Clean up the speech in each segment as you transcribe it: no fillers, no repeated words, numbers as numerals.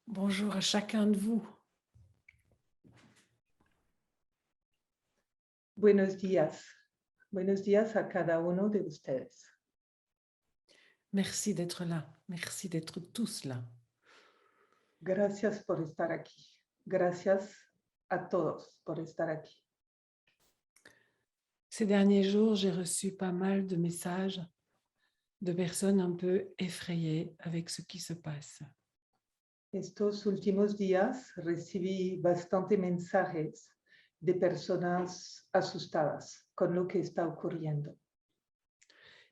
Bonjour à chacun de vous. Buenos días. Buenos días a cada uno de ustedes. Merci d'être là. Merci d'être tous là. Gracias por estar aquí. Gracias a todos por estar aquí. Ces derniers jours, j'ai reçu pas mal de messages de personnes un peu effrayées avec ce qui se passe. Estos últimos días recibí bastante mensajes de personas asustadas con lo que está ocurriendo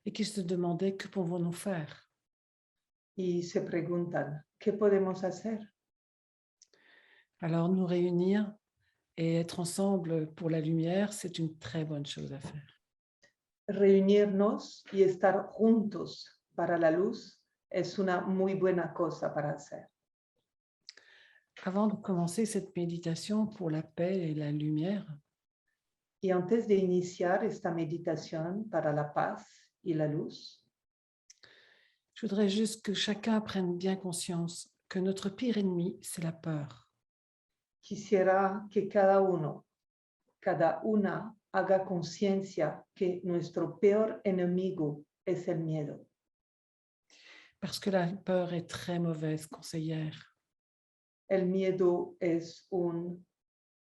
Et qui se demandaient que pouvons-nous faire. y se preguntan, ¿qué podemos hacer? Alors nous réunir et être ensemble pour la lumière, c'est une très bonne chose à faire. Reunirnos y estar juntos para la luz es una muy buena cosa para hacer. Avant de commencer cette méditation pour la paix et la lumière, Y antes de iniciar esta meditación para la paz y la luz, je voudrais juste que chacun prenne bien conscience que notre pire ennemi, c'est la peur. quisiera que cada uno, cada una haga conciencia que nuestro peor enemigo es el miedo, Parce que la peur est très mauvaise conseillère. El miedo es un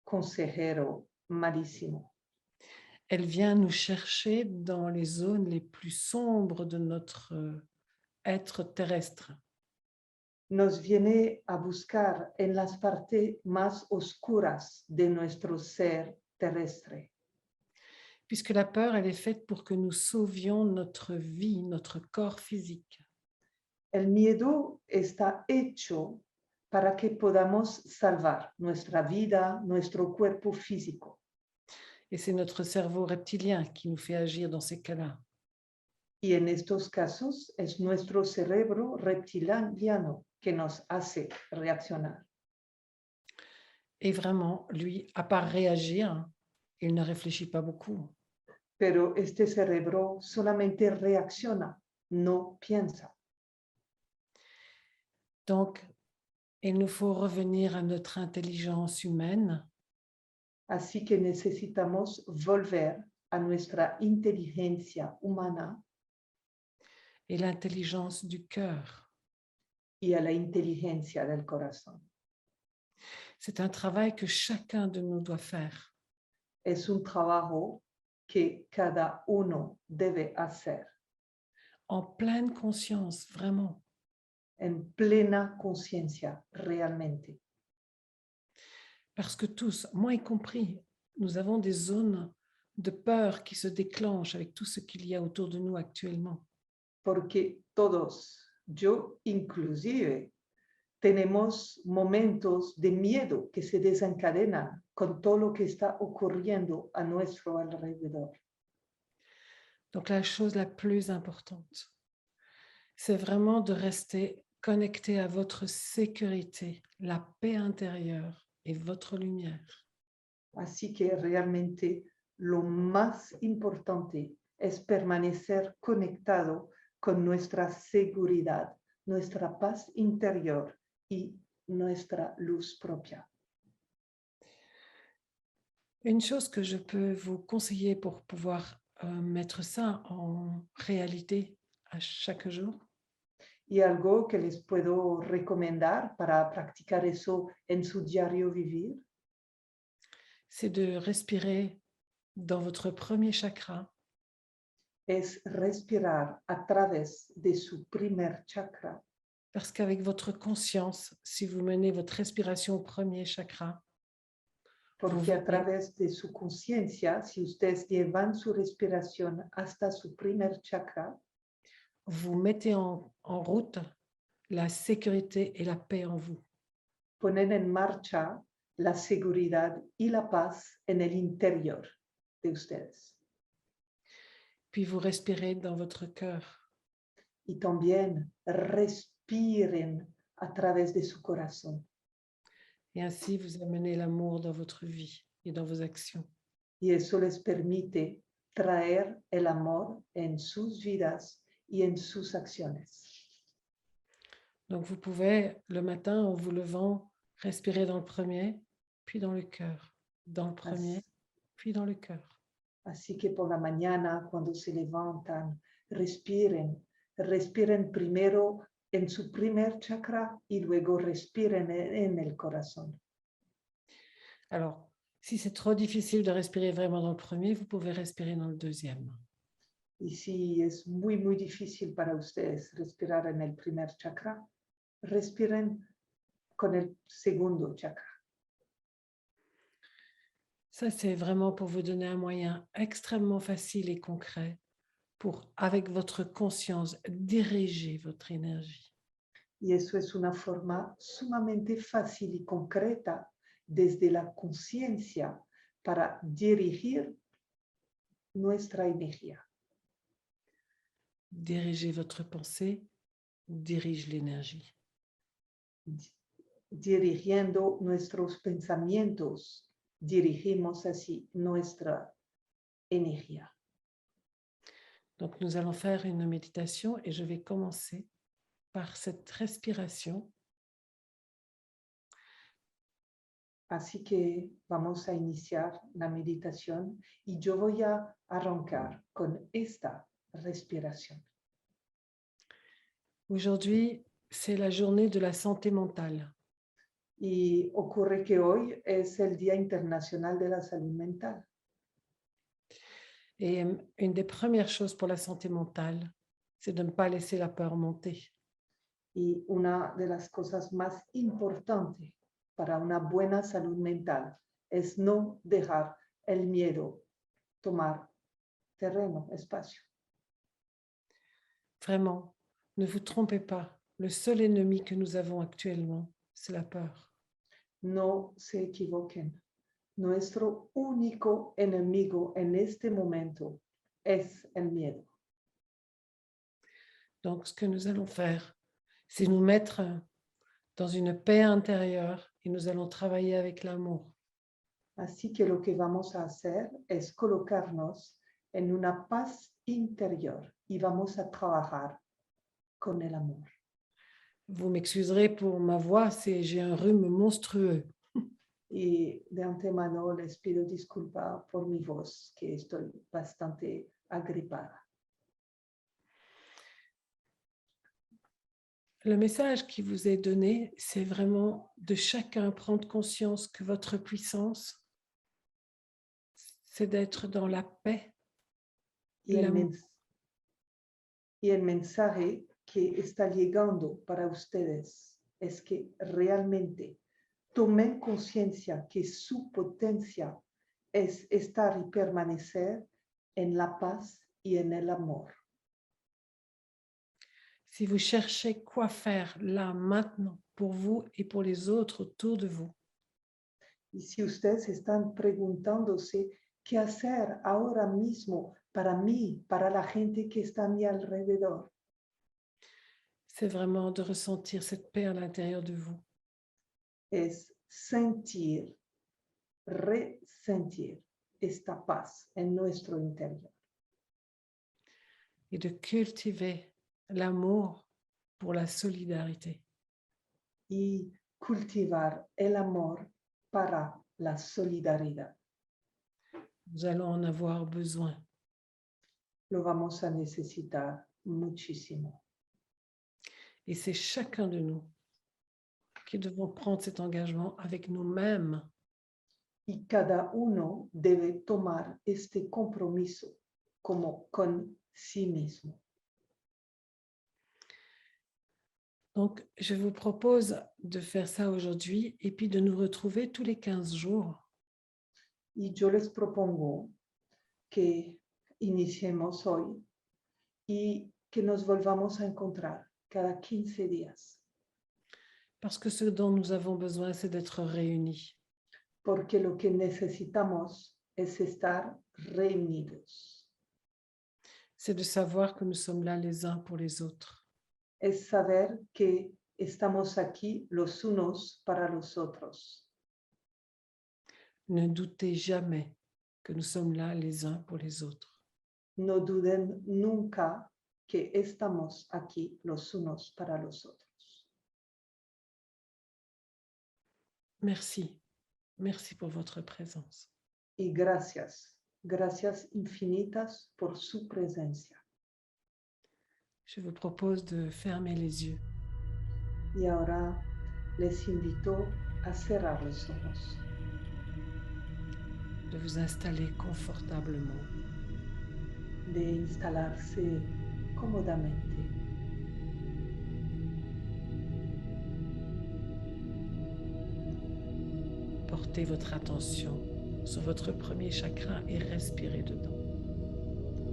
consejero malísimo. Elle vient nous chercher dans les zones les plus sombres de notre être terrestre. Nos viene a buscar en las partes más oscuras de nuestro ser terrestre, Puisque la peur, elle est faite pour que nous sauvions notre vie, notre corps physique. El miedo está hecho para que podamos salvar nuestra vida, nuestro cuerpo físico. Et c'est notre cerveau reptilien qui nous fait agir dans ces cas-là. Y en estos casos es nuestro cerebro reptiliano que nos hace reaccionar. Et vraiment, lui, à part réagir, il ne réfléchit pas beaucoup. Pero este cerebro solamente reacciona, no piensa. Donc, il nous faut revenir à notre intelligence humaine. Así que necesitamos volver a nuestra inteligencia humana Et l'intelligence du cœur. y a la inteligencia del corazón. C'est un travail que chacun de nous doit faire. Es un trabajo que cada uno debe hacer En pleine conscience, vraiment. en plena conciencia, realmente. Parce que tous, moi y compris, nous avons des zones de peur qui se déclenchent avec tout ce qu'il y a autour de nous actuellement. Porque todos, yo inclusive, tenemos momentos de miedo que se desencadenan con todo lo que está ocurriendo a nuestro alrededor. Donc la chose la plus importante, c'est vraiment de rester connecté à votre sécurité, la paix intérieure et votre lumière. Así que realmente lo más importante es permanecer conectado con nuestra seguridad, nuestra paz interior y nuestra luz propia. Une chose que je peux vous conseiller pour pouvoir mettre ça en réalité à chaque jour, Y algo que les puedo recomendar para practicar eso en su diario vivir c'est de respirer dans votre premier chakra es respirar a través de su primer chakra, parce qu'avec votre conscience, si vous menez votre respiration au premier chakra, porque a través de su conciencia, si ustedes llevan su respiración hasta su primer chakra, vous mettez en route la sécurité et la paix en vous. ponen en marcha la seguridad y la paz en el interior de ustedes. Puis vous respirez dans votre cœur. Y también respiren a través de su corazón. Et ainsi, vous amenez l'amour dans votre vie et dans vos actions. Y eso les permite traer el amor en sus vidas y en sus acciones. Donc, vous pouvez, le matin, en vous levant, respirer dans le premier, puis dans le cœur. Dans le premier, As- puis dans le cœur. Así que por la mañana, cuando se levantan, respiren primero en su primer chakra y luego respiren en el corazón. Alors, si c'est trop difficile de respirer vraiment dans le premier, vous pouvez respirer dans le deuxième. Y si es muy difícil para ustedes respirar en el primer chakra, respiren con el segundo chakra. Ça, c'est vraiment pour vous donner un moyen extrêmement facile et concret pour, avec votre conscience, diriger votre énergie. Y eso es una forma sumamente fácil y concreta desde la conciencia para dirigir nuestra energía. Diriger votre pensée dirige l'énergie. Dirigiendo nuestros pensamientos, dirigimos así nuestra energía. Donc, nous allons faire une méditation et je vais commencer par cette respiration. Así que vamos a iniciar la meditación y yo voy a arrancar con esta respiración. Aujourd'hui, c'est la journée de la santé mentale. Y ocurre que hoy es el Día Internacional de la Salud Mental. Et une des premières choses pour la santé mentale, c'est de ne pas laisser la peur monter. Y una de las cosas más importantes para una buena salud mental es no dejar el miedo tomar terreno, espacio. Vraiment, ne vous trompez pas. Le seul ennemi que nous avons actuellement, c'est la peur. No se equivoquen. Nuestro único enemigo en este momento es el miedo. Donc, ce que nous allons faire, c'est nous mettre dans une paix intérieure et nous allons travailler avec l'amour. Así que lo que vamos a hacer es colocarnos en una paz interior y vamos a trabajar con el amor. Vous m'excuserez pour ma voix, j'ai un rhume monstrueux. Y de antemano les pido disculpas por mi voz, que estoy bastante agripada. Le message qui vous est donné, c'est vraiment de chacun prendre conscience que votre puissance, c'est d'être dans la paix. Y el mensaje que está llegando para ustedes es que realmente tomen conciencia que su potencia es estar y permanecer en la paz y en el amor. Si vous cherchez quoi faire là, maintenant, pour vous et pour les autres autour de vous, Y si ustedes están preguntándose qué hacer ahora mismo para mí, para la gente que está a mi alrededor, c'est vraiment de ressentir cette paix à l'intérieur de vous. es sentir, resentir esta paz en nuestro interior Et de cultiver l'amour pour la solidarité. y cultivar el amor para la solidaridad. Nous allons en avoir besoin. Lo vamos a necesitar muchísimo. Et c'est chacun de nous qui devons prendre cet engagement avec nous-mêmes. Y cada uno debe tomar este compromiso como con sí mismo. Donc, je vous propose de faire ça aujourd'hui et puis de nous retrouver tous les 15 jours. Y yo les propongo que iniciemos hoy y que nos volvamos a encontrar cada 15 días. Parce que ce dont nous avons besoin, c'est d'être réunis. Porque lo que necesitamos es estar reunidos. C'est de savoir que nous sommes là les uns pour les autres. Es saber que estamos aquí los unos para los otros. Ne doutez jamais que nous sommes là les uns pour les autres. No duden nunca que estamos aquí los unos para los otros. Merci. Merci pour votre présence. y gracias, gracias infinitas por su presencia. Je vous propose de fermer les yeux. Y ahora les invito a cerrar los ojos, de vous installer confortablement. de instalarse cómodamente. Portez votre attention sur votre premier chakra et respirez dedans.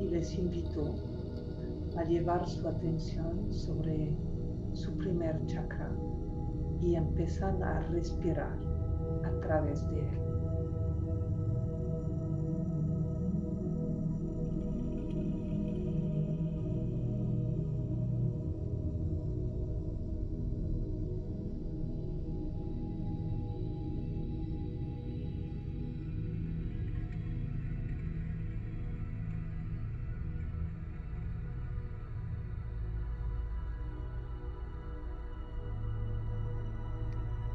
Y les invito a llevar su atención sobre su primer chakra y empezar a respirar a través de él.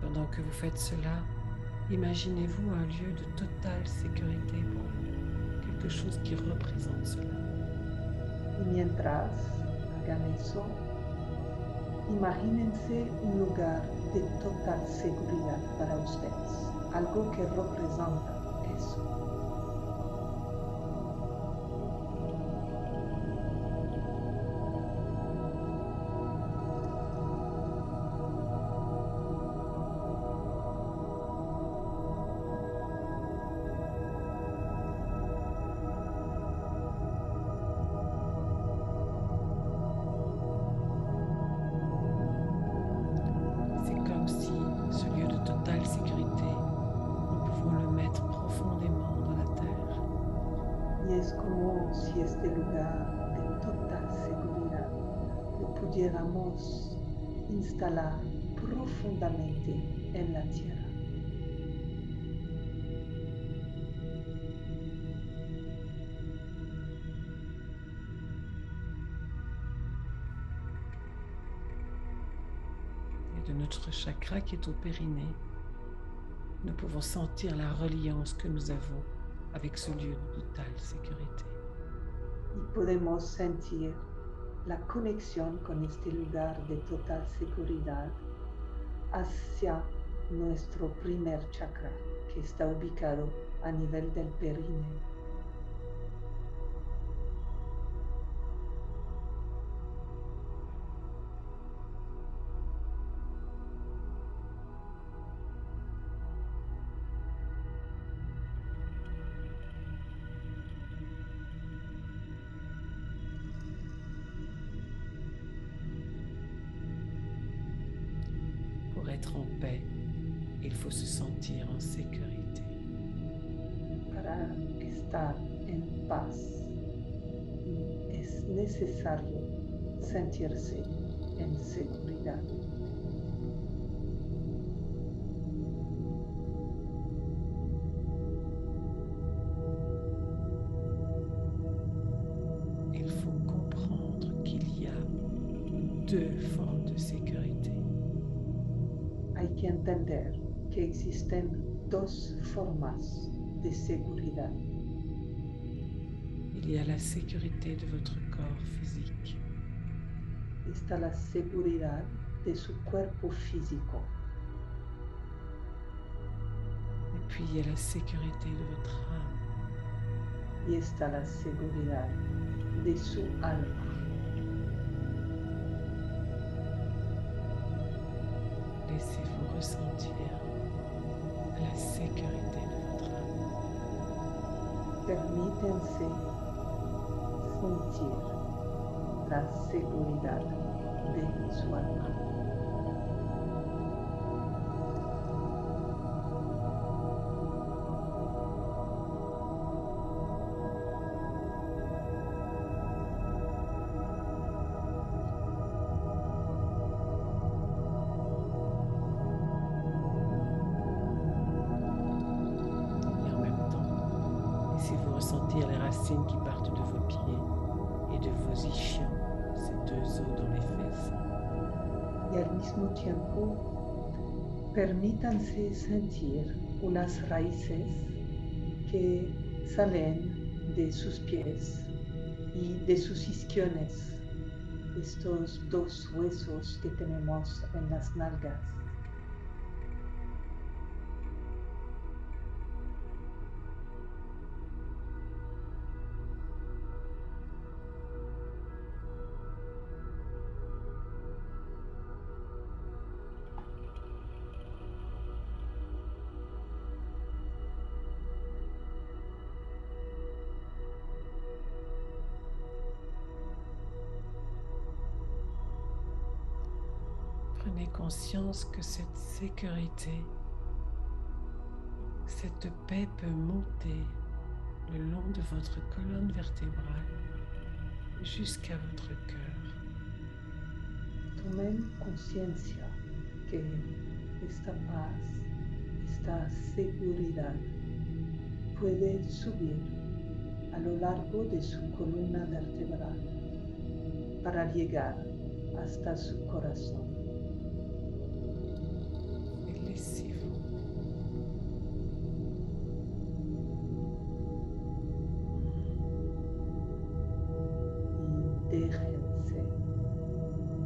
Pendant que vous faites cela, imaginez-vous un lieu de totale sécurité pour vous, quelque chose qui représente cela. Y mientras hagan eso, imagínense un lugar de total seguridad para ustedes, algo que representa eso. C'est comme si ce lieu de totale sécurité, nous pouvons le mettre profondément dans la terre. Y es como si este lugar de total seguridad lo pudiéramos instalar profundamente en la tierra. Et de notre chakra qui est au périnée, nous pouvons sentir la reliance que nous avons avec ce lieu de totale sécurité. Y podemos sentir la conexión con este lugar de total seguridad hacia nuestro primer chakra, que está ubicado a nivel del períneo. Pour être en paix, il faut se sentir en sécurité. Para estar en paz es necesario sentirse en seguridad. Il faut comprendre qu'il y a deux formes de sécurité. Hay que entender que existen dos formas de seguridad. Il y a la sécurité de votre corps physique Está la seguridad de su cuerpo físico et puis il y a la sécurité de votre âme. y está la seguridad de su alma. Laissez-vous ressentir la sécurité de votre âme. Permítanse sentir la seguridad de su alma. Et en même temps, laissez-vous ressentir les racines qui partent de vos pieds et de vos ischions, ces deux os dans les fesses. Y al mismo tiempo Permítanse sentir unas raíces que salen de sus pies y de sus isquiones, estos dos huesos que tenemos en las nalgas. Prenez conscience que cette sécurité, cette paix peut monter le long de votre colonne vertébrale jusqu'à votre cœur. Tomen conciencia que esta paz, esta seguridad puede subir a lo largo de su columna vertebral para llegar hasta su corazón. Et laissez-vous Y déjense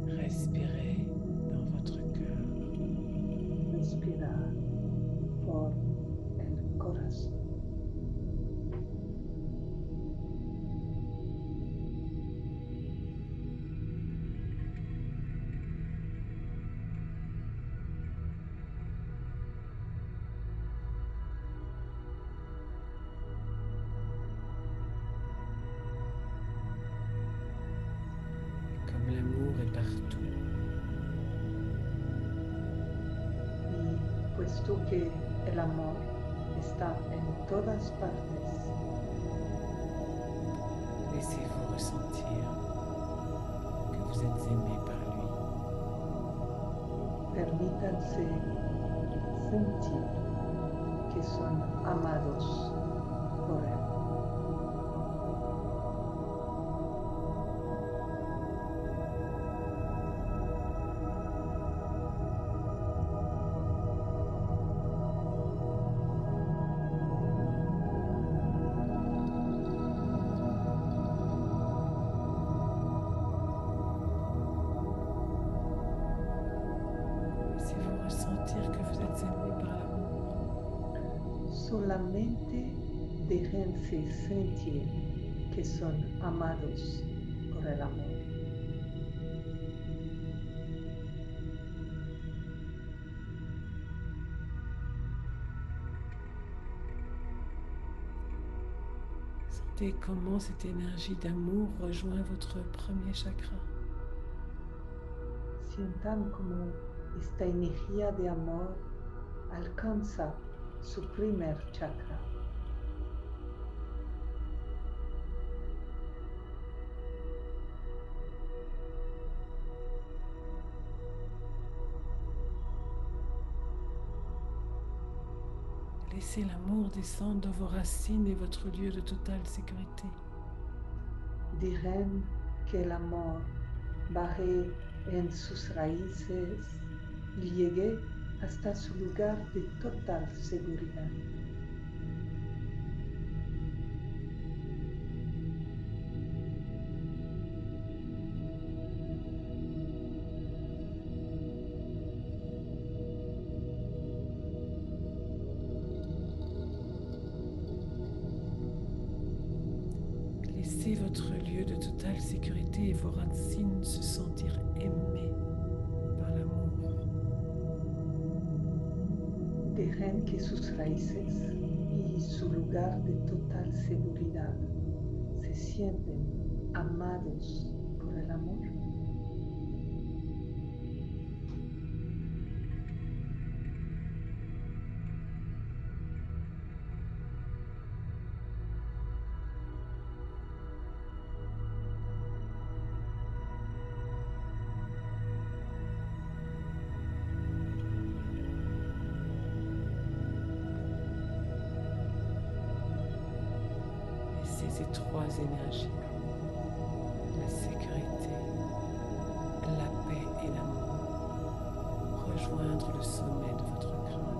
respirer dans votre cœur. respirar por el corazón. Comme l'amour est partout, Y puesto que el amor está en todas partes, laissez-vous ressentir que vous êtes aimé par lui. permítanse sentir que son amados por él. Laissez-vous ressentir que vous êtes aimé par l'amour. Solamente déjense sentir que son amados por el amor. Sentez comment cette énergie d'amour rejoint votre premier chakra. Sientan como esta energía de amor alcanza su primer chakra. Laissez l'amour descendre dans vos racines et votre lieu de totale sécurité. Dejen que el amor baje en sus raíces y llegue hasta su lugar de total seguridad. Laissez votre lieu de totale sécurité et vos racines se sentir aimées par l'amour. Dejen que sus raíces y su lugar de total seguridad se sienten amados por el amor. Laissez ces trois énergies, la sécurité, la paix et l'amour, rejoindre le sommet de votre crâne.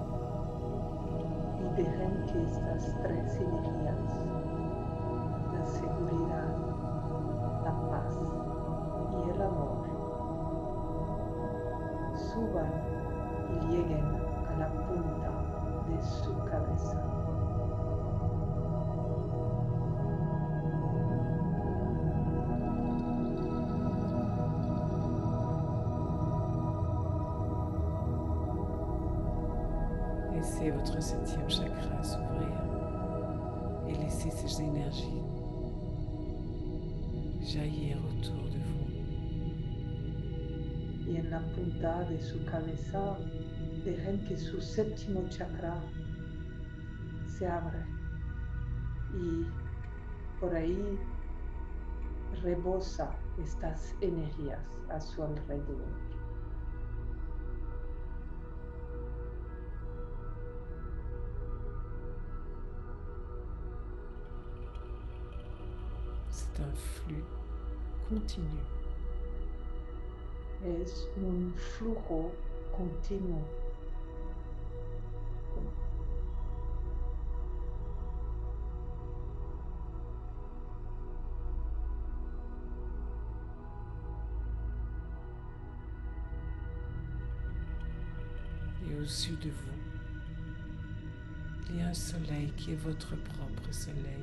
Y dejen que estas tres energías, la seguridad, la paz y el amor, suban y lleguen a la punta de su cabeza. Laissez votre septième chakra s'ouvrir et laissez ces énergies jaillir autour de vous. Y en la punta de su cabeza dejen que su séptimo chakra se abra y por ahí rebosa estas energías a su alrededor. C'est un flux continu. Es un flujo continuo. Et au-dessus de vous, il y a un soleil qui est votre propre soleil,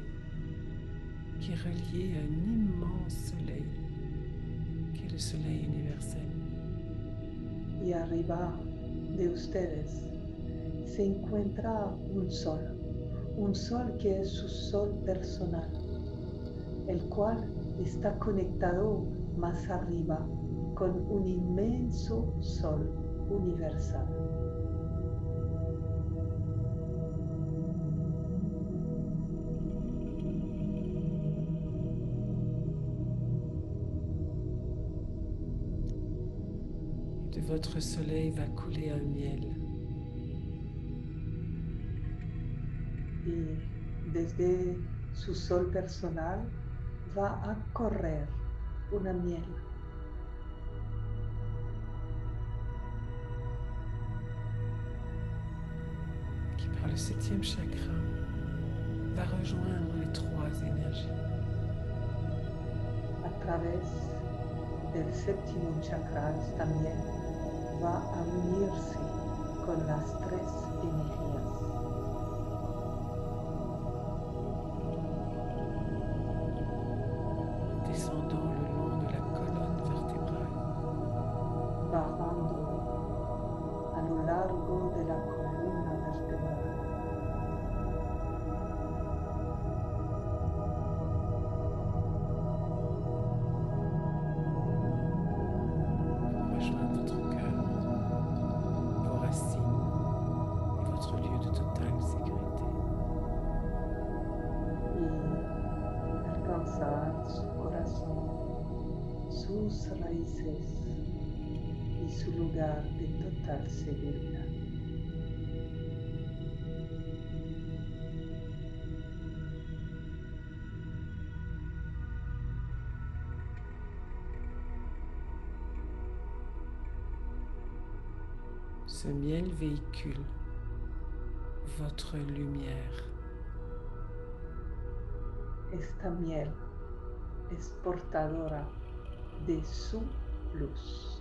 qui est relié à un immense soleil, qui est le soleil universel. Y arriba de ustedes se encuentra un sol que es su sol personal, el cual está conectado más arriba con un inmenso sol universal. De votre soleil va couler un miel. Y desde su sol personal va a correr una miel. Qui par le septième chakra va rejoindre les trois énergies. A través del séptimo chakra también va a unirse con las tres energías. Descendant le long de la colonne vertébrale, Bajando a lo largo de la columna vertebral. pour rejoindre votre cœur, vos racines et votre lieu de totale sécurité. Y alcanzar su corazón, sus raíces y su lugar de total seguridad. Ce miel véhicule votre lumière. Esta miel es portadora de su luz,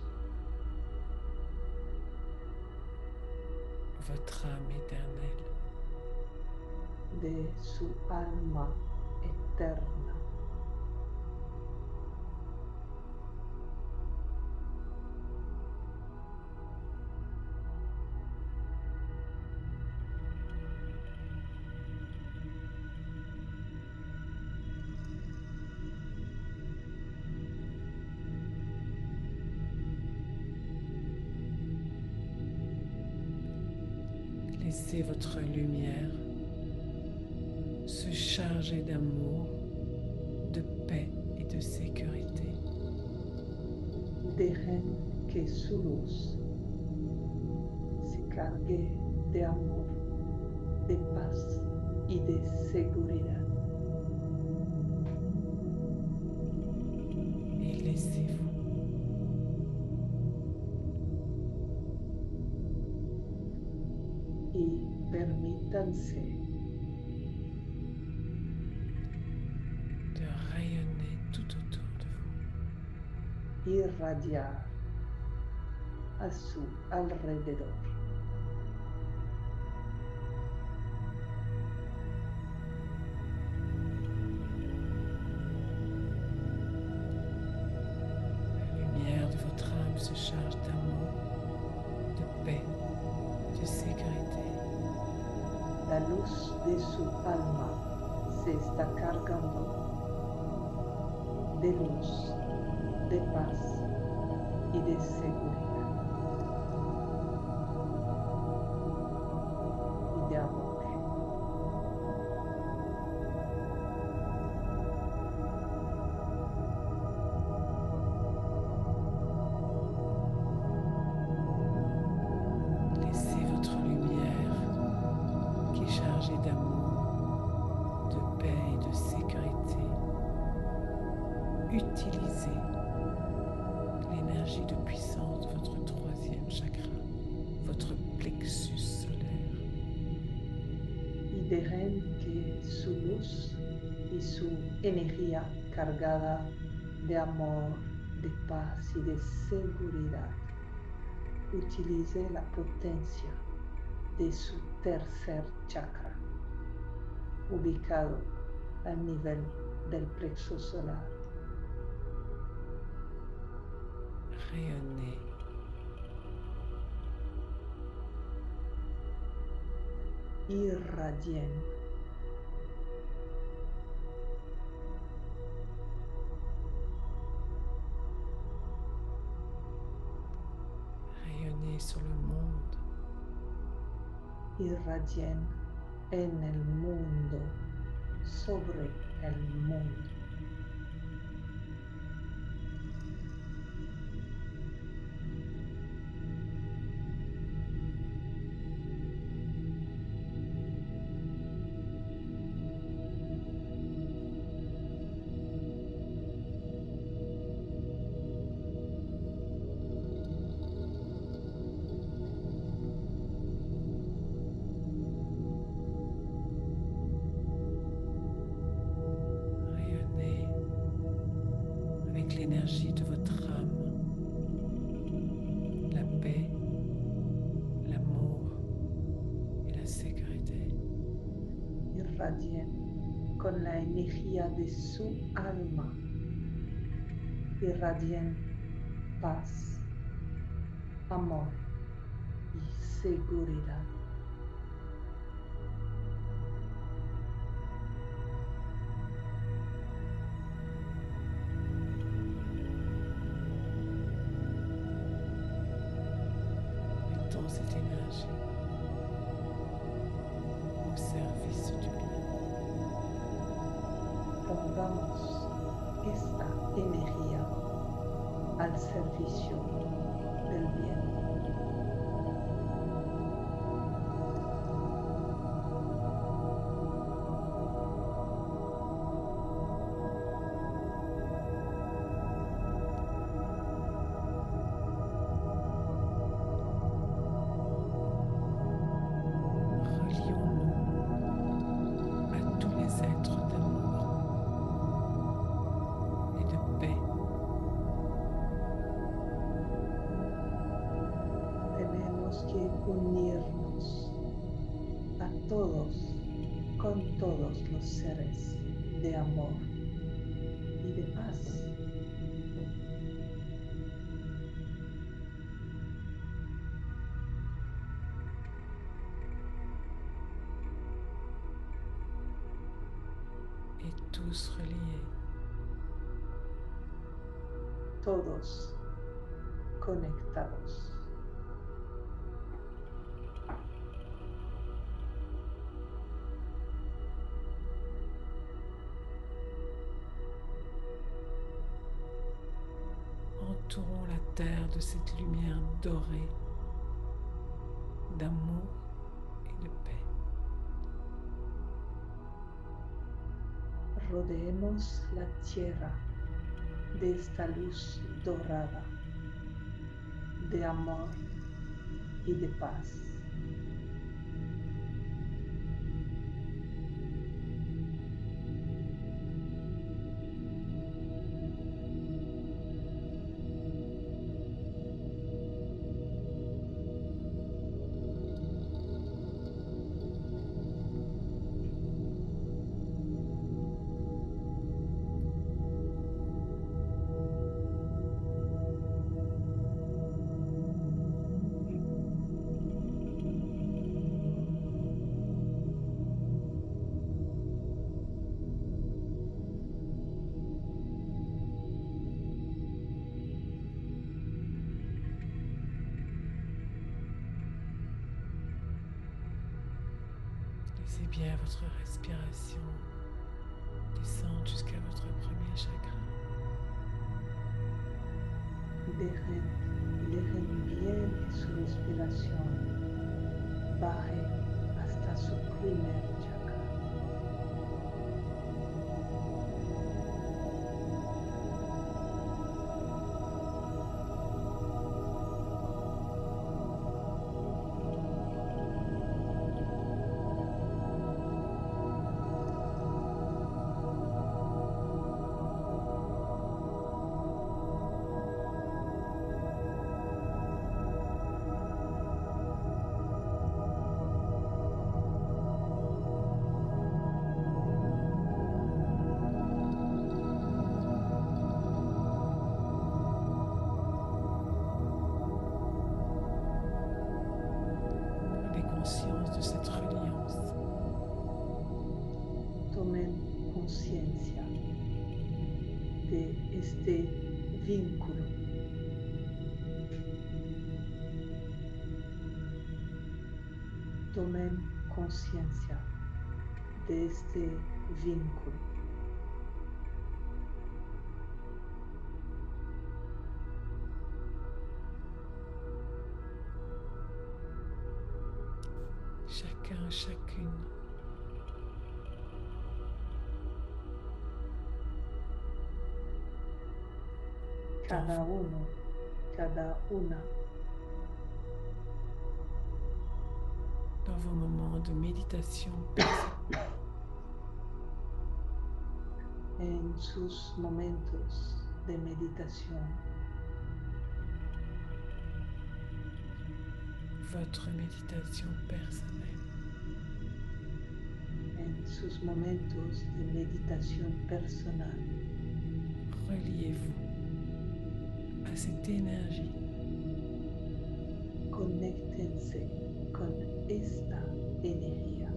Votre âme éternelle. de su alma eterna. Laissez votre lumière se charger d'amour, de paix et de sécurité. Dejen que su luz se cargue de amor, de paz y de seguridad. Et laissez-vous y permítanse de rayonner tout autour de vous. irradiar a su alrededor. La lumière de votre âme se charge d'amour, de paix, de sécurité. La luz de su alma se está cargando de luz, de paz y de seguridad y de amor. Laissez votre lumière qui est chargée d'amour, de paix et de sécurité. Utilisez l'énergie de puissance de votre troisième chakra, votre plexus solaire. Y dejen que su luz y su energía cargada de amor, de paz y de seguridad utilice la potencia de su tercer chakra, ubicado al nivel del plexo solar. Rayonnez. Irradien. Rayonnez sur le monde. Irradien en el mundo, sobre el mundo. Rayonnez avec l'énergie de votre âme, la paix, l'amour et la sécurité. Irradien con la energía de su alma. Irradien paz, amor y seguridad. Mettons cette énergie au service du bien. Pongamos esta energía al servicio del bien. Relions-nous à tous les êtres d'amour et de paix. Tenemos que unirnos a todos, con todos los seres de amor y de paz. Et tous reliés. Todos conectados. Entourons la terre de cette lumière dorée d'amour et de paix. Rodeemos la tierra de esta luz dorada de amor y de paz. Sentez bien votre respiration descendre jusqu'à votre premier chakra. Dejen bien que su respiración baje hasta su primer chakra. Prenez conscience de cette reliance. Tomen conciencia de este vínculo. Tomen conciencia de este vínculo. Chacun, chacune. Cada uno, cada una, Dans vos moments de méditation personnelle. en sus momentos de meditación, Votre méditation personnelle. en sus momentos de meditación personal. Reliez-vous à cette énergie. Conéctense con esta energía.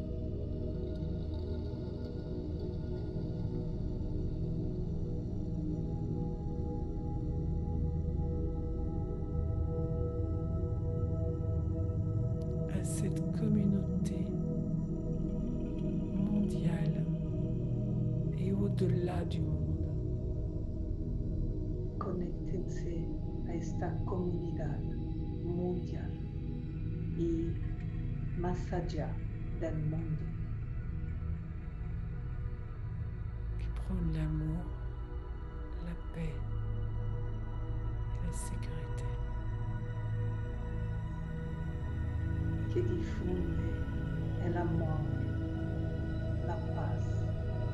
À cette communauté mondiale et au-delà du monde. Conéctense a esta comunidad mundial y más allá del mundo Qui prône l'amour, la paix et la sécurité. que difunde el amor, la paz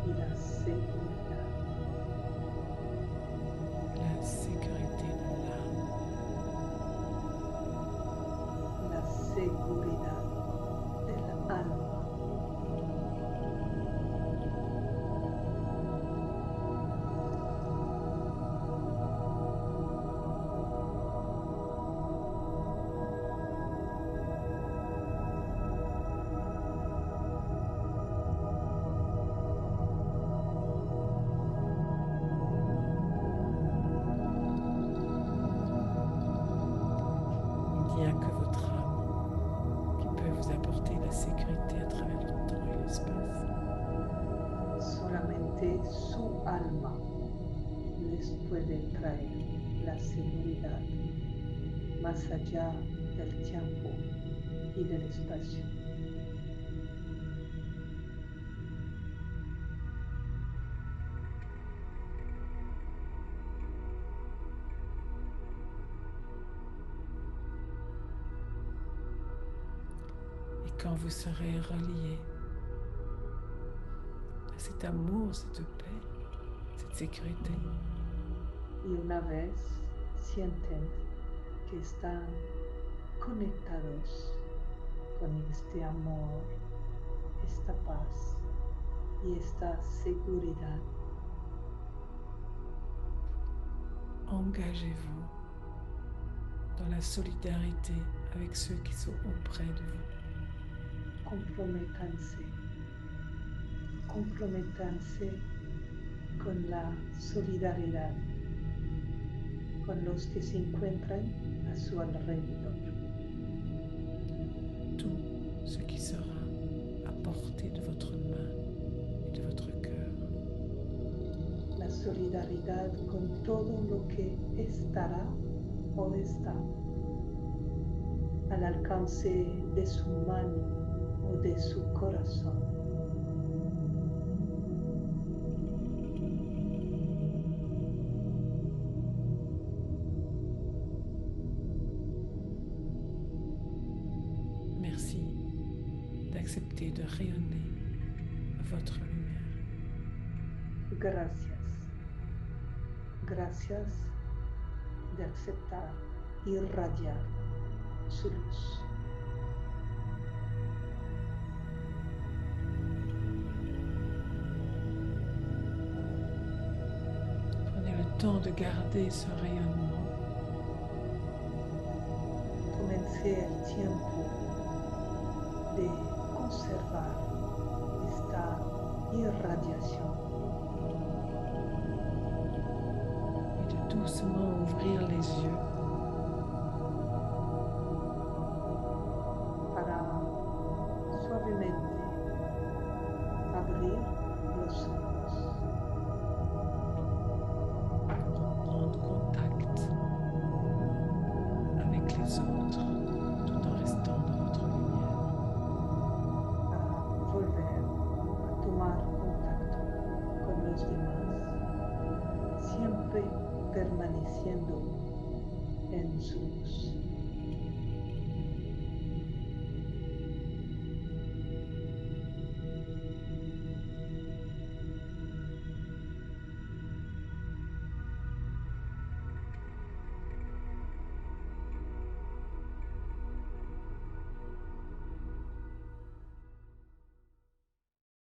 y la seguridad. La sécurité de l'âme. La seguridad del alma. Il n'y a que votre âme qui peut vous apporter la sécurité à travers le temps et l'espace. Solamente su alma les puede traer la seguridad más allá del tiempo y del espacio. Et quand vous serez relié à cet amour, cette paix, cette sécurité, Y una vez sienten que están conectados con este amor, esta paz y esta seguridad, engagez-vous dans la solidarité avec ceux qui sont auprès de vous. comprométanse con la solidaridad con los que se encuentran a su alrededor. Tout ce qui sera à portée de solidaridad con todo lo que estará o está al alcance de su mano o de su corazón. Merci d'accepter de rayonner votre lumière. Gracias. Gracias de aceptar y irradiar su luz. Prenez le temps de garder ce rayonnement. Tómense el tiempo de conservar esta irradiación Et de doucement ouvrir les yeux para suavemente abrir los ojos, prendre contact avec les autres tout en restant dans votre lumière. para volver a tomar contacto con los demás, siempre permaneciendo en su luz.